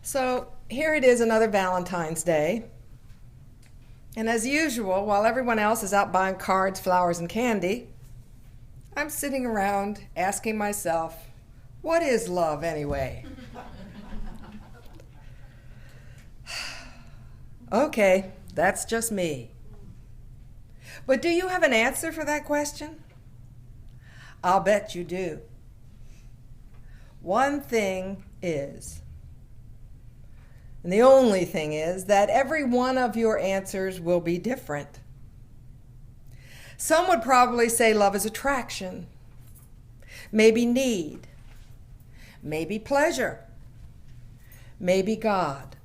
So here it is, another Valentine's Day. And as usual, while everyone else is out buying cards, flowers, and candy, I'm sitting around asking myself, what is love anyway? Okay, that's just me. But do you have an answer for that question? I'll bet you do. One thing is, and the only thing is, that every one of your answers will be different. Some would probably say love is attraction, maybe need, maybe pleasure, maybe God.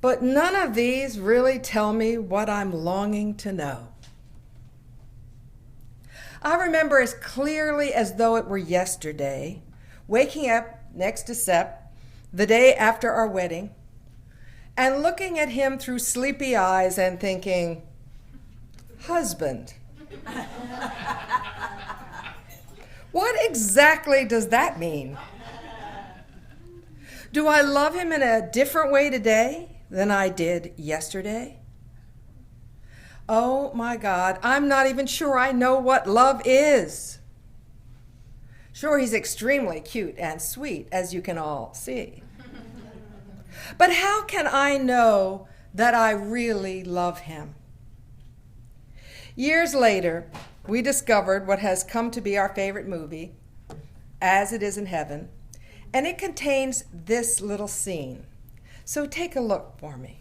But none of these really tell me what I'm longing to know. I remember as clearly as though it were yesterday, waking up next to Sepp, the day after our wedding, and looking at him through sleepy eyes and thinking, husband. What exactly does that mean? Do I love him in a different way today than I did yesterday? Oh my God, I'm not even sure I know what love is. Sure, he's extremely cute and sweet, as you can all see. But how can I know that I really love him? Years later, we discovered what has come to be our favorite movie, As It Is in Heaven, and it contains this little scene. So take a look for me.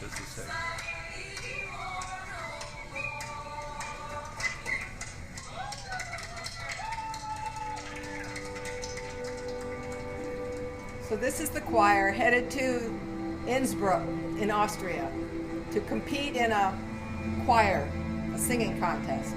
Just a second. So this is the choir headed to Innsbruck in Austria to compete in a choir, a singing contest.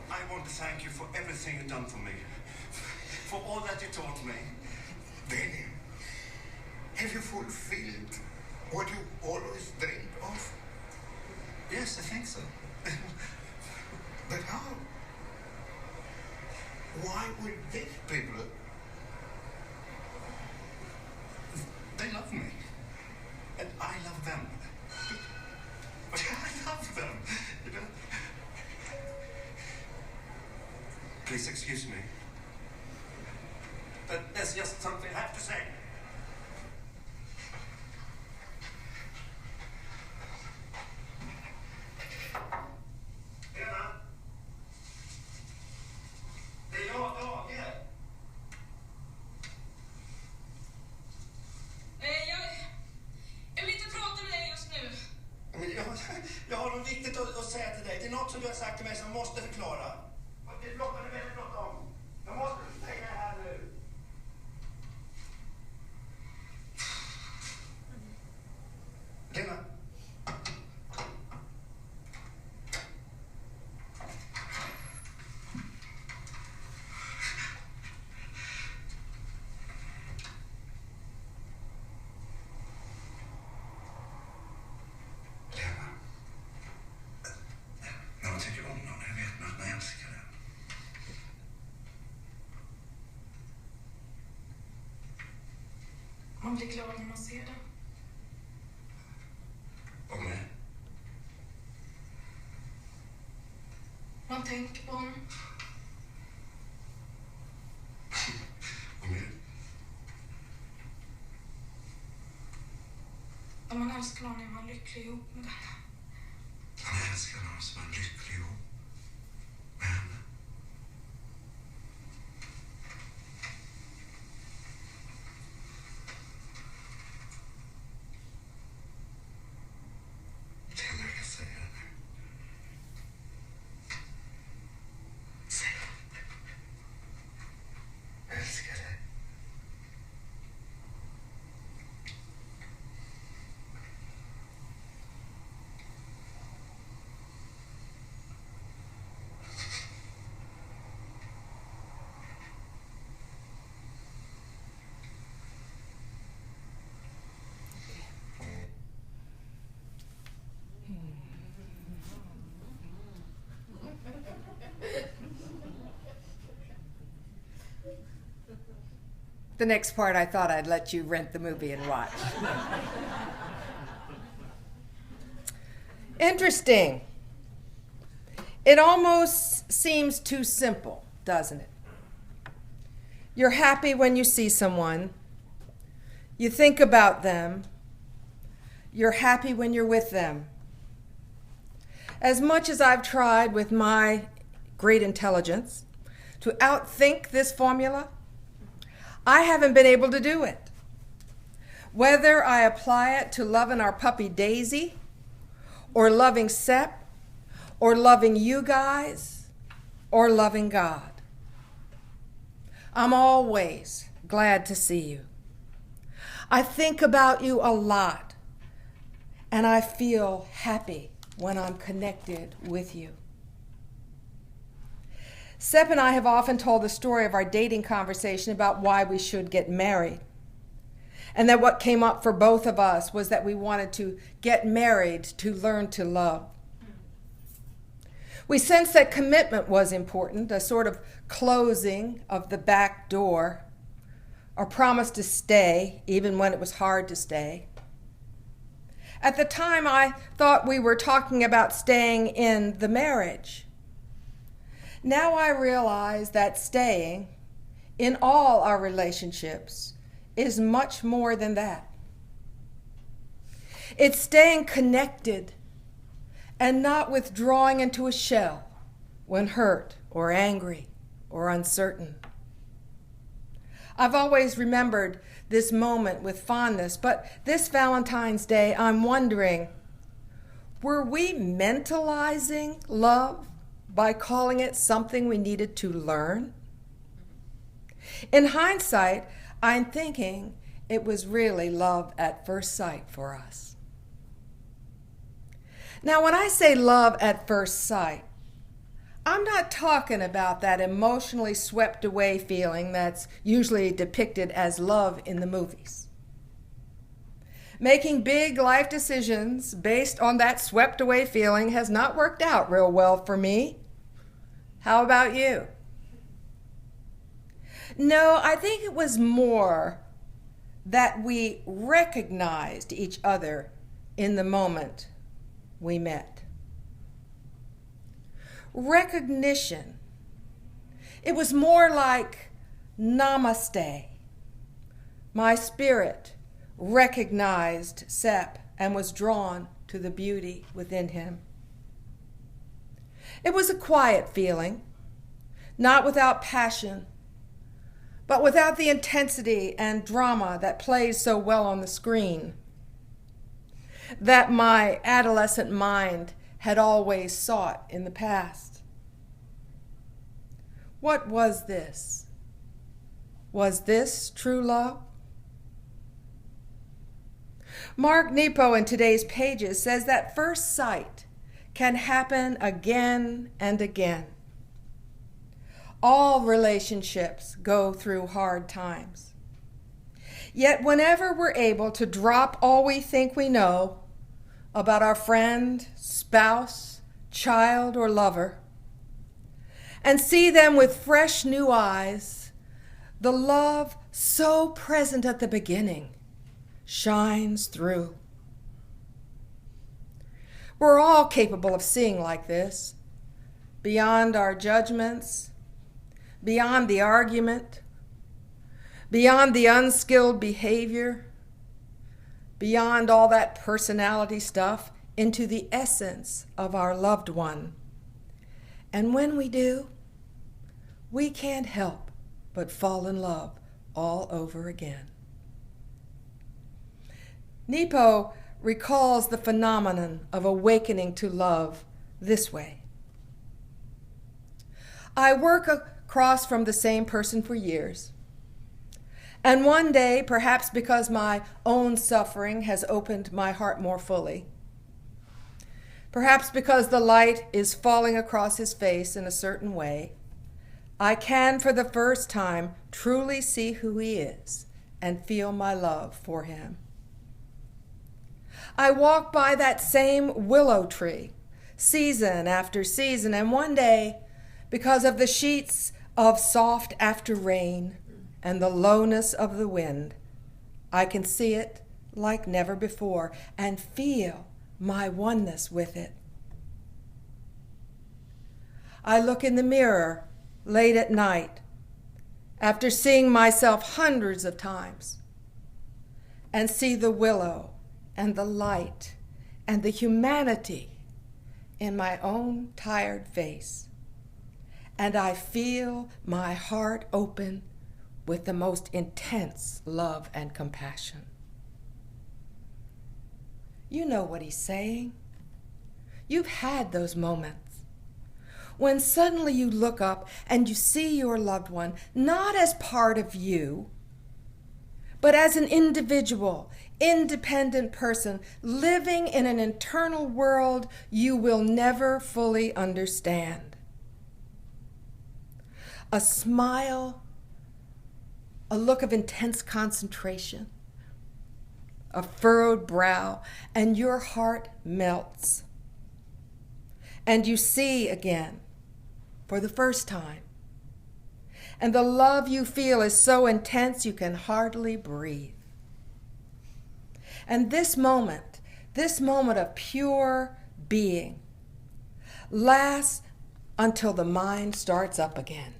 I want to thank you for everything you've done for me, for all that you taught me. Benny, have you fulfilled what you always dreamed of? Yes, I think so. But how? Why would these people? They love me, and I love them. But I love them, you know. Please excuse me. But there's just something I have to say. något som du har sagt till mig som måste förklara? Det är bråttom, det är väldigt bråttom. Jag måste säga det här nu. Lena. När man tycker om någon, jag vet att man älskar den. Man blir glad när man ser den. Och mig. Man tänker på honom. Och mig. Om man älskar någon är man lycklig ihop med den. Man älskar någon som är lycklig ihop med henne. Det enda jag kan säga det nu. Säg. Jag älskar dig. The next part I thought I'd let you rent the movie and watch. Interesting. It almost seems too simple, doesn't it? You're happy when you see someone. You think about them. You're happy when you're with them. As much as I've tried with my great intelligence to outthink this formula, I haven't been able to do it. Whether I apply it to loving our puppy Daisy, or loving Sepp, or loving you guys, or loving God. I'm always glad to see you. I think about you a lot, and I feel happy when I'm connected with you. Sepp and I have often told the story of our dating conversation about why we should get married. And that what came up for both of us was that we wanted to get married to learn to love. We sensed that commitment was important, a sort of closing of the back door, a promise to stay even when it was hard to stay. At the time, I thought we were talking about staying in the marriage. Now I realize that staying in all our relationships is much more than that. It's staying connected and not withdrawing into a shell when hurt or angry or uncertain. I've always remembered this moment with fondness, but this Valentine's Day I'm wondering, were we mentalizing love by calling it something we needed to learn? In hindsight, I'm thinking it was really love at first sight for us. Now, when I say love at first sight, I'm not talking about that emotionally swept away feeling that's usually depicted as love in the movies. Making big life decisions based on that swept away feeling has not worked out real well for me. How about you? No, I think it was more that we recognized each other in the moment we met. Recognition. It was more like namaste. My spirit recognized Sepp and was drawn to the beauty within him. It was a quiet feeling, not without passion, but without the intensity and drama that plays so well on the screen, that my adolescent mind had always sought in the past. What was this? Was this true love? Mark Nepo in today's pages says that first sight can happen again and again. All relationships go through hard times. Yet whenever we're able to drop all we think we know about our friend, spouse, child, or lover, and see them with fresh new eyes, the love so present at the beginning shines through. We're all capable of seeing like this, beyond our judgments, beyond the argument, beyond the unskilled behavior, beyond all that personality stuff, into the essence of our loved one. And when we do, we can't help but fall in love all over again. Nepo recalls the phenomenon of awakening to love this way. I work across from the same person for years. And one day, perhaps because my own suffering has opened my heart more fully, perhaps because the light is falling across his face in a certain way, I can for the first time truly see who he is and feel my love for him. I walk by that same willow tree season after season, and one day, because of the sheets of soft after rain and the lowness of the wind, I can see it like never before and feel my oneness with it. I look in the mirror late at night after seeing myself hundreds of times and see the willow and the light and the humanity in my own tired face. And I feel my heart open with the most intense love and compassion. You know what he's saying. You've had those moments when suddenly you look up and you see your loved one not as part of you, but as an individual, independent person living in an internal world you will never fully understand. A smile, a look of intense concentration, a furrowed brow, and your heart melts. And you see again for the first time. And the love you feel is so intense you can hardly breathe. And this moment of pure being, lasts until the mind starts up again.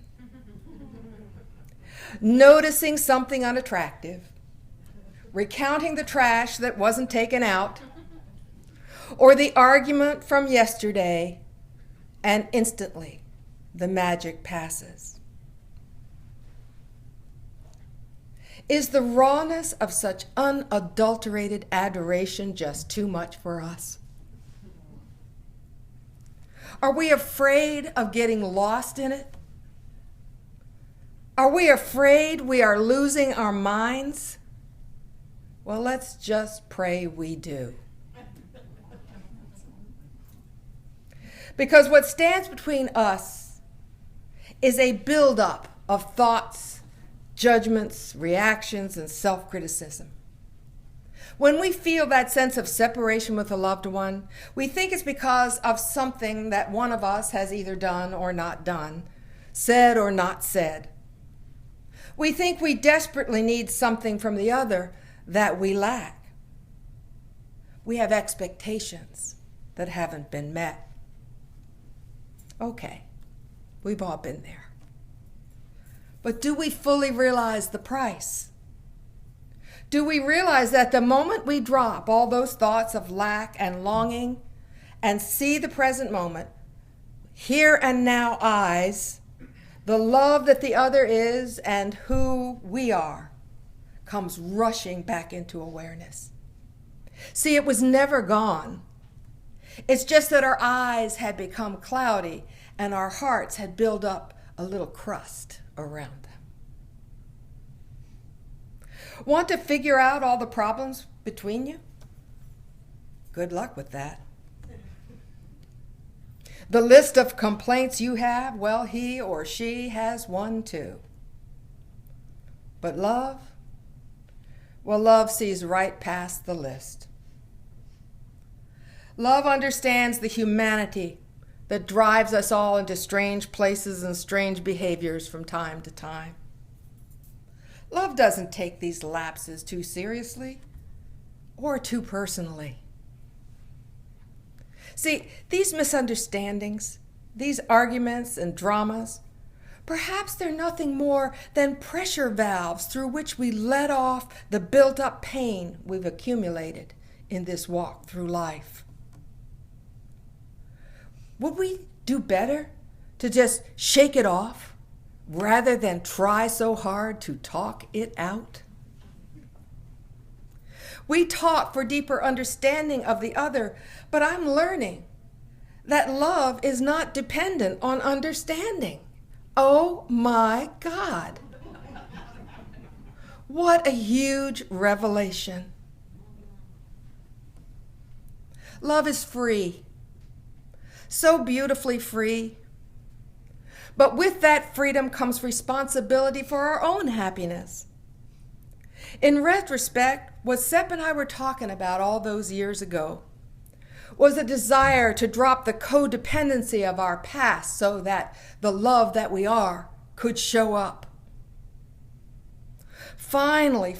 Noticing something unattractive, recounting the trash that wasn't taken out, or the argument from yesterday, and instantly the magic passes. Is the rawness of such unadulterated adoration just too much for us? Are we afraid of getting lost in it? Are we afraid we are losing our minds? Well, let's just pray we do. Because what stands between us is a buildup of thoughts, judgments, reactions, and self-criticism. When we feel that sense of separation with a loved one, we think it's because of something that one of us has either done or not done, said or not said. We think we desperately need something from the other that we lack. We have expectations that haven't been met. Okay, we've all been there. But do we fully realize the price? Do we realize that the moment we drop all those thoughts of lack and longing and see the present moment, here and now eyes, the love that the other is and who we are comes rushing back into awareness. See, it was never gone. It's just that our eyes had become cloudy and our hearts had built up a little crust around them. Want to figure out all the problems between you? Good luck with that. The list of complaints you have, well, he or she has one too. But love? Well, love sees right past the list. Love understands the humanity that drives us all into strange places and strange behaviors from time to time. Love doesn't take these lapses too seriously or too personally. See, these misunderstandings, these arguments and dramas, perhaps they're nothing more than pressure valves through which we let off the built-up pain we've accumulated in this walk through life. Would we do better to just shake it off rather than try so hard to talk it out? We talk for deeper understanding of the other, but I'm learning that love is not dependent on understanding. Oh my God. What a huge revelation. Love is free, so beautifully free. But with that freedom comes responsibility for our own happiness. In retrospect, what Sepp and I were talking about all those years ago was a desire to drop the codependency of our past so that the love that we are could show up. Finally,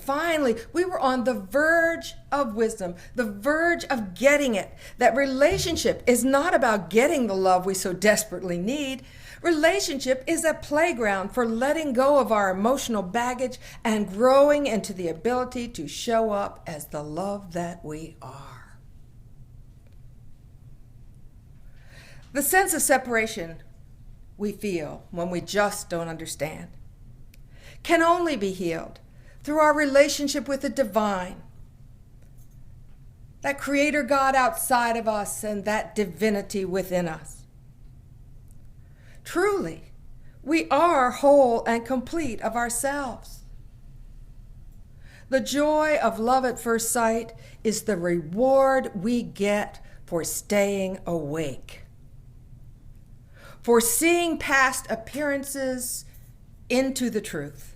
we were on the verge of wisdom, the verge of getting it, that relationship is not about getting the love we so desperately need. Relationship is a playground for letting go of our emotional baggage and growing into the ability to show up as the love that we are. The sense of separation we feel when we just don't understand can only be healed through our relationship with the divine, that creator God outside of us and that divinity within us. Truly, we are whole and complete of ourselves. The joy of love at first sight is the reward we get for staying awake, for seeing past appearances into the truth.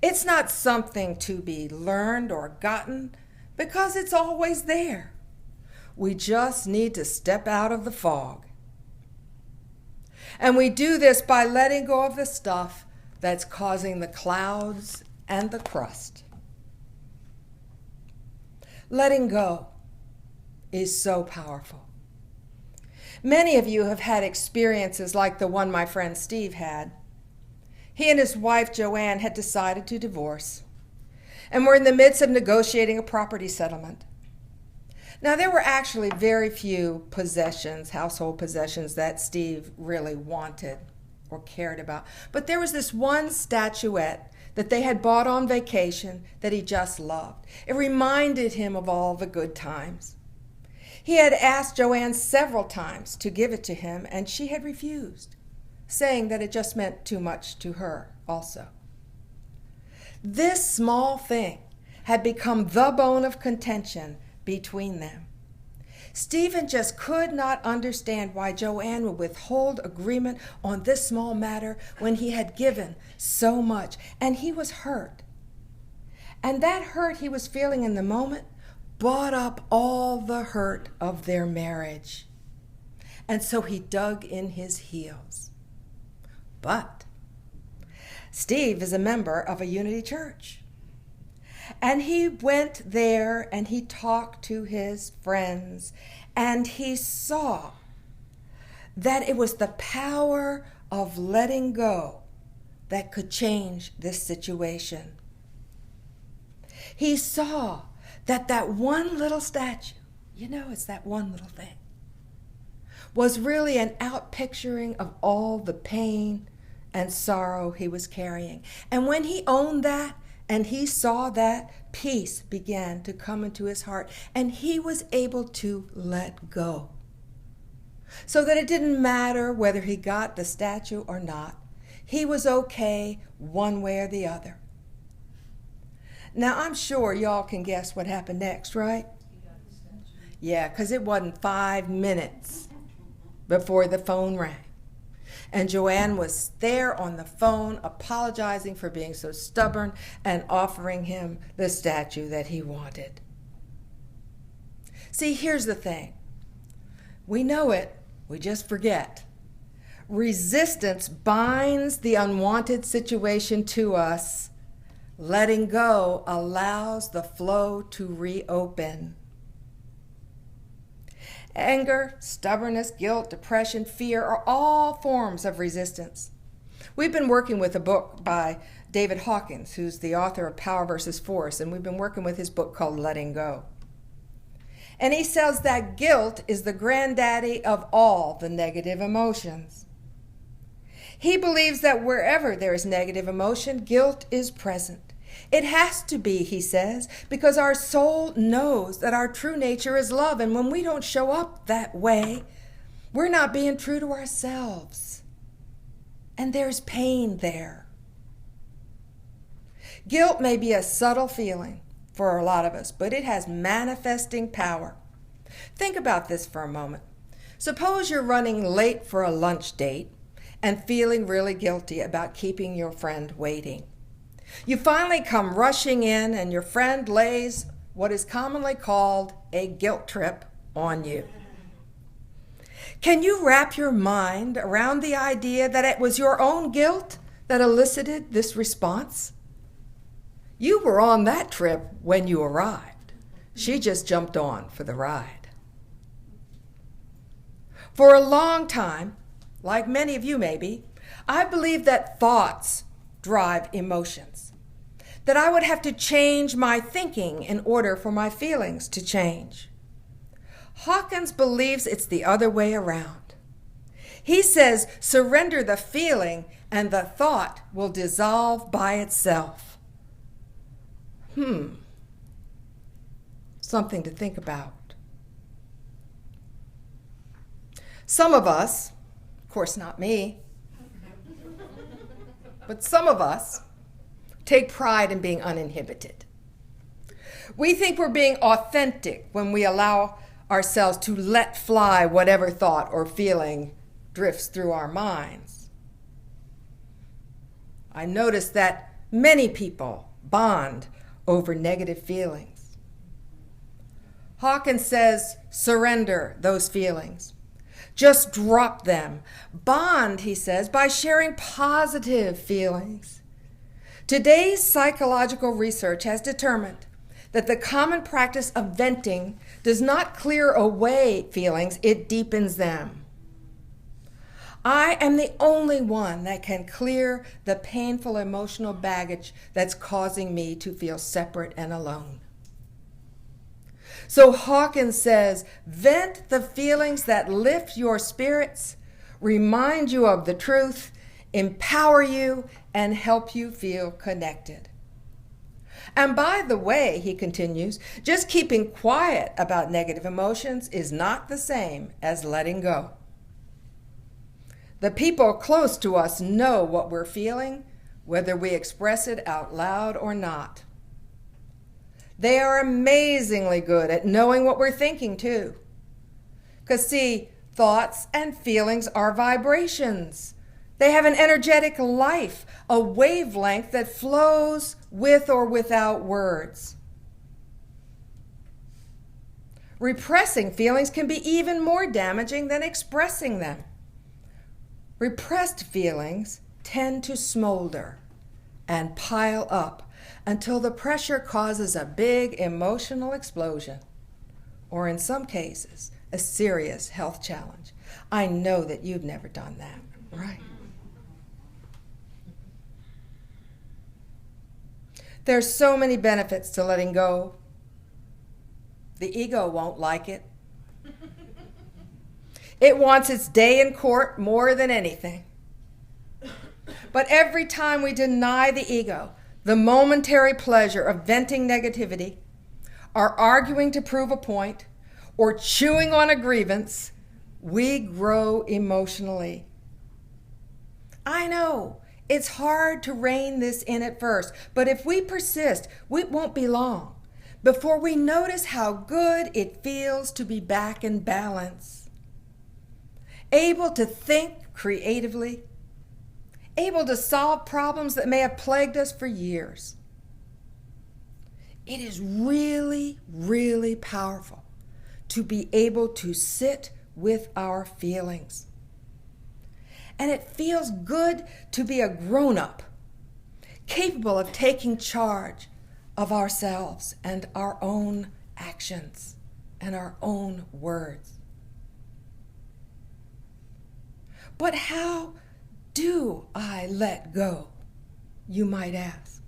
It's not something to be learned or gotten because it's always there. We just need to step out of the fog. And we do this by letting go of the stuff that's causing the clouds and the crust. Letting go is so powerful. Many of you have had experiences like the one my friend Steve had. He and his wife Joanne had decided to divorce and were in the midst of negotiating a property settlement. Now, there were actually very few possessions, household possessions, that Steve really wanted or cared about. But there was this one statuette that they had bought on vacation that he just loved. It reminded him of all the good times. He had asked Joanne several times to give it to him, and she had refused, saying that it just meant too much to her also. This small thing had become the bone of contention between them. Stephen just could not understand why Joanne would withhold agreement on this small matter when he had given so much, and he was hurt. And that hurt he was feeling in the moment bought up all the hurt of their marriage. And so he dug in his heels. But Steve is a member of a Unity church. And he went there and he talked to his friends and he saw that it was the power of letting go that could change this situation. He saw that that one little statue, it's that one little thing, was really an outpicturing of all the pain and sorrow he was carrying. And when he owned that and he saw that peace began to come into his heart, and he was able to let go. So that it didn't matter whether he got the statue or not. He was okay one way or the other. Now, I'm sure y'all can guess what happened next, right? Yeah, because it wasn't 5 minutes before the phone rang. And Joanne was there on the phone apologizing for being so stubborn and offering him the statue that he wanted. See, here's the thing. We know it, we just forget. Resistance binds the unwanted situation to us. Letting go allows the flow to reopen. Anger, stubbornness, guilt, depression, fear are all forms of resistance. We've been working with a book by David Hawkins, who's the author of Power versus Force, and we've been working with his book called Letting Go. And he says that guilt is the granddaddy of all the negative emotions. He believes that wherever there is negative emotion, guilt is present. It has to be, he says, because our soul knows that our true nature is love, and when we don't show up that way, we're not being true to ourselves. And there's pain there. Guilt may be a subtle feeling for a lot of us, but it has manifesting power. Think about this for a moment. Suppose you're running late for a lunch date and feeling really guilty about keeping your friend waiting. You finally come rushing in, and your friend lays what is commonly called a guilt trip on you. Can you wrap your mind around the idea that it was your own guilt that elicited this response? You were on that trip when you arrived. She just jumped on for the ride. For a long time, like many of you maybe, I believed that thoughts drive emotions, that I would have to change my thinking in order for my feelings to change. Hawkins believes it's the other way around. He says, surrender the feeling and the thought will dissolve by itself. Something to think about. Some of us, of course not me, but some of us take pride in being uninhibited. We think we're being authentic when we allow ourselves to let fly whatever thought or feeling drifts through our minds. I notice that many people bond over negative feelings. Hawkins says, surrender those feelings. Just drop them. Bond, he says, by sharing positive feelings. Today's psychological research has determined that the common practice of venting does not clear away feelings, it deepens them. I am the only one that can clear the painful emotional baggage that's causing me to feel separate and alone. So Hawkins says, vent the feelings that lift your spirits, remind you of the truth, empower you, and help you feel connected. And by the way, he continues, just keeping quiet about negative emotions is not the same as letting go. The people close to us know what we're feeling, whether we express it out loud or not. They are amazingly good at knowing what we're thinking, too. Because, see, thoughts and feelings are vibrations. They have an energetic life, a wavelength that flows with or without words. Repressing feelings can be even more damaging than expressing them. Repressed feelings tend to smolder and pile up until the pressure causes a big emotional explosion, or in some cases, a serious health challenge. I know that you've never done that, right? There's so many benefits to letting go. The ego won't like it. It wants its day in court more than anything. But every time we deny the ego the momentary pleasure of venting negativity, or arguing to prove a point, or chewing on a grievance, we grow emotionally. I know it's hard to rein this in at first, but if we persist, it won't be long before we notice how good it feels to be back in balance, able to think creatively, able to solve problems that may have plagued us for years. It is really, really powerful to be able to sit with our feelings. And it feels good to be a grown-up, capable of taking charge of ourselves and our own actions and our own words. But how do I let go, you might ask?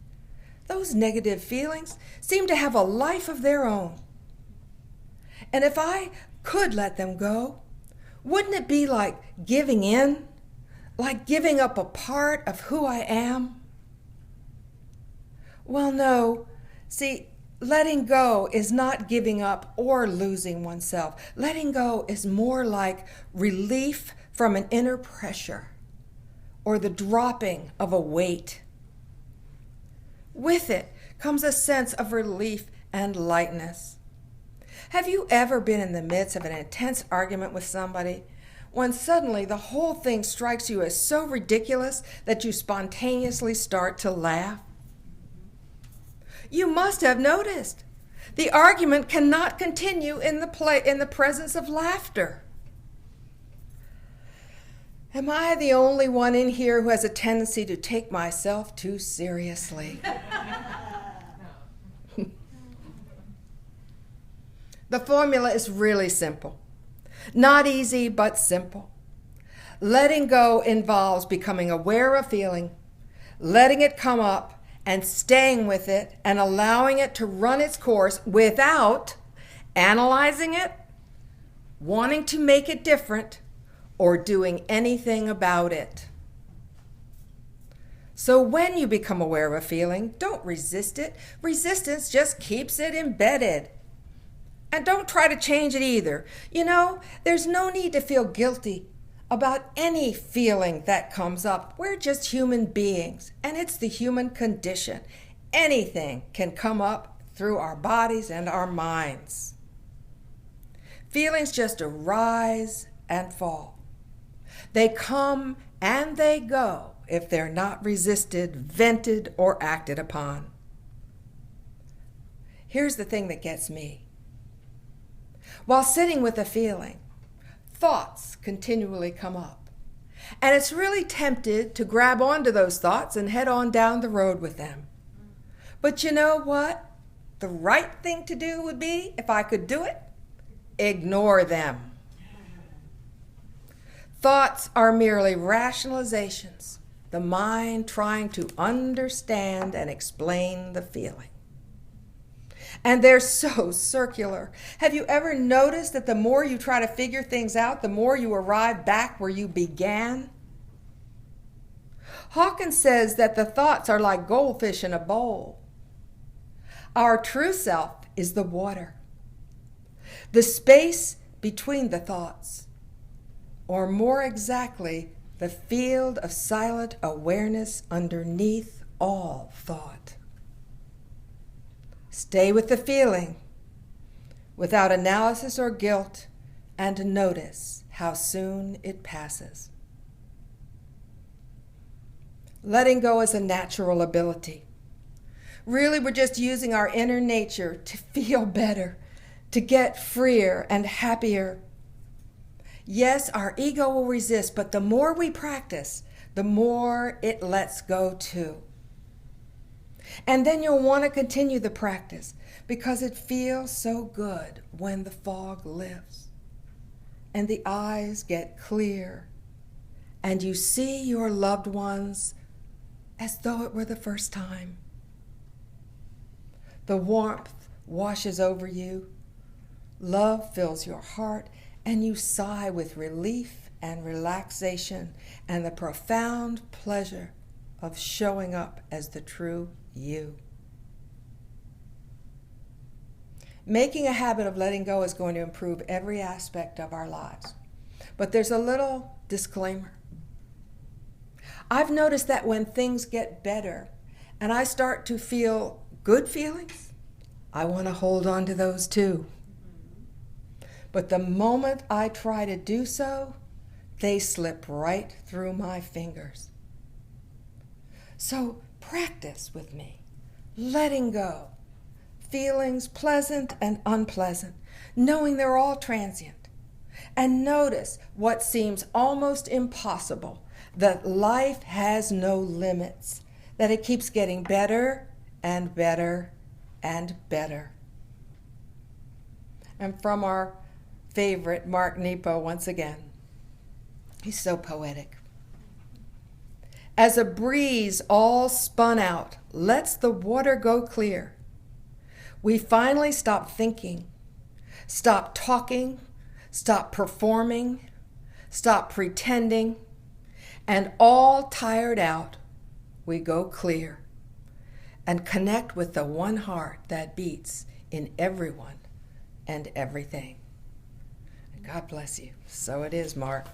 Those negative feelings seem to have a life of their own. And if I could let them go, wouldn't it be like giving in? Like giving up a part of who I am? Well, no. See, letting go is not giving up or losing oneself. Letting go is more like relief from an inner pressure or the dropping of a weight. With it comes a sense of relief and lightness. Have you ever been in the midst of an intense argument with somebody when suddenly the whole thing strikes you as so ridiculous that you spontaneously start to laugh? You must have noticed. The argument cannot continue in the presence of laughter. Am I the only one in here who has a tendency to take myself too seriously? The formula is really simple. Not easy, but simple. Letting go involves becoming aware of feeling, letting it come up, and staying with it and allowing it to run its course without analyzing it, wanting to make it different, or doing anything about it. So when you become aware of a feeling, don't resist it. Resistance just keeps it embedded. And don't try to change it either. You know, there's no need to feel guilty about any feeling that comes up. We're just human beings, and it's the human condition. Anything can come up through our bodies and our minds. Feelings just arise and fall. They come and they go if they're not resisted, vented, or acted upon. Here's the thing that gets me. While sitting with a feeling, thoughts continually come up. And it's really tempted to grab onto those thoughts and head on down the road with them. But you know what? The right thing to do would be, if I could do it, ignore them. Thoughts are merely rationalizations, the mind trying to understand and explain the feeling. And they're so circular. Have you ever noticed that the more you try to figure things out, the more you arrive back where you began? Hawkins says that the thoughts are like goldfish in a bowl. Our true self is the water, the space between the thoughts, or more exactly, the field of silent awareness underneath all thought. Stay with the feeling without analysis or guilt, and notice how soon it passes. Letting go is a natural ability. Really, we're just using our inner nature to feel better, to get freer and happier. Yes, our ego will resist, but the more we practice, the more it lets go too. And then you'll want to continue the practice because it feels so good when the fog lifts and the eyes get clear and you see your loved ones as though it were the first time. The warmth washes over you, love fills your heart, and you sigh with relief and relaxation and the profound pleasure of showing up as the true you. Making a habit of letting go is going to improve every aspect of our lives. But there's a little disclaimer. I've noticed that when things get better and I start to feel good feelings, I want to hold on to those too. But the moment I try to do so, they slip right through my fingers. So practice with me, letting go. Feelings pleasant and unpleasant, knowing they're all transient. And notice what seems almost impossible, that life has no limits, that it keeps getting better and better and better. And from our favorite Mark Nepo once again. He's so poetic. As a breeze all spun out lets the water go clear, we finally stop thinking, stop talking, stop performing, stop pretending, and all tired out, we go clear and connect with the one heart that beats in everyone and everything. God bless you. So it is, Mark.